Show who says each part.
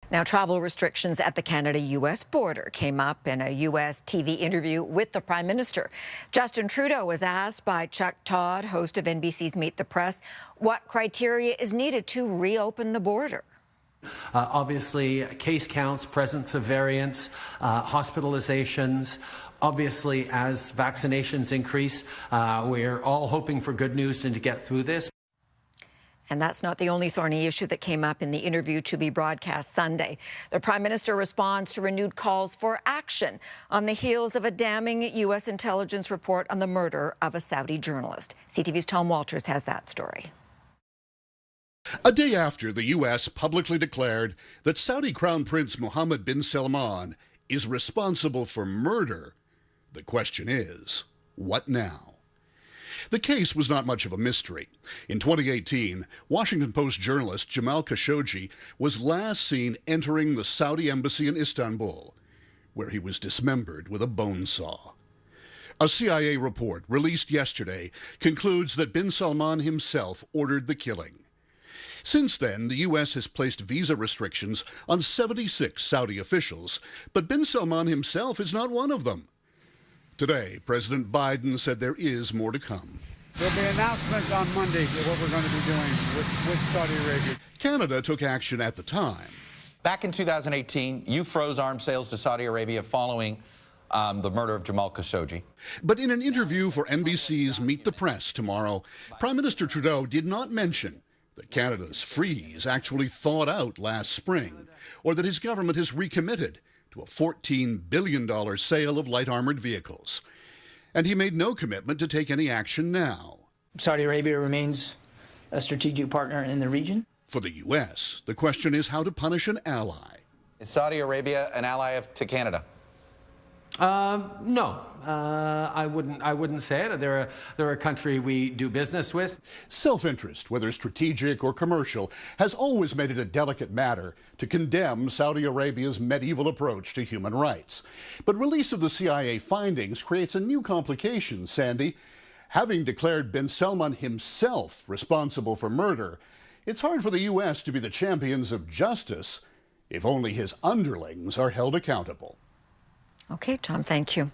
Speaker 1: Now, travel restrictions at the Canada-U.S. border came up in a U.S. TV interview with the Prime Minister. Justin Trudeau was asked by Chuck Todd, host of NBC's Meet the Press, what criteria is needed to reopen the border.
Speaker 2: Obviously, case counts, presence of variants, hospitalizations. Obviously, as vaccinations increase, we're all hoping for good news and to get through this.
Speaker 1: And that's not the only thorny issue that came up in the interview to be broadcast Sunday. The Prime Minister responds to renewed calls for action on the heels of a damning U.S. intelligence report on the murder of a Saudi journalist. CTV's Tom Walters has that story.
Speaker 3: A day after the U.S. publicly declared that Saudi Crown Prince Mohammed bin Salman is responsible for murder, the question is, what now? The case was not much of a mystery. In 2018, Washington Post journalist Jamal Khashoggi was last seen entering the Saudi embassy in Istanbul, where he was dismembered with a bone saw. A CIA report released yesterday concludes that bin Salman himself ordered the killing. Since then, the U.S. has placed visa restrictions on 76 Saudi officials, but bin Salman himself is not one of them. Today, President Biden said there is more to come.
Speaker 4: There'll be announcements on Monday of what we're going to be doing with Saudi Arabia.
Speaker 3: Canada took action at the time.
Speaker 5: Back in 2018, you froze arms sales to Saudi Arabia following the murder of Jamal Khashoggi.
Speaker 3: But in an interview for NBC's Meet the Press tomorrow, Prime Minister Trudeau did not mention that Canada's freeze actually thawed out last spring, or that his government has recommitted to a $14 billion sale of light armored vehicles. And he made no commitment to take any action now.
Speaker 6: Saudi Arabia remains a strategic partner in the region.
Speaker 3: For the U.S., the question is how to punish an ally.
Speaker 5: Is Saudi Arabia an ally to Canada?
Speaker 2: No, I wouldn't say it. They're a country we do business with.
Speaker 3: Self-interest, whether strategic or commercial, has always made it a delicate matter to condemn Saudi Arabia's medieval approach to human rights. But release of the CIA findings creates a new complication, Sandy. Having declared bin Salman himself responsible for murder, it's hard for the U.S. to be the champions of justice if only his underlings are held accountable.
Speaker 1: Okay, Tom, thank you.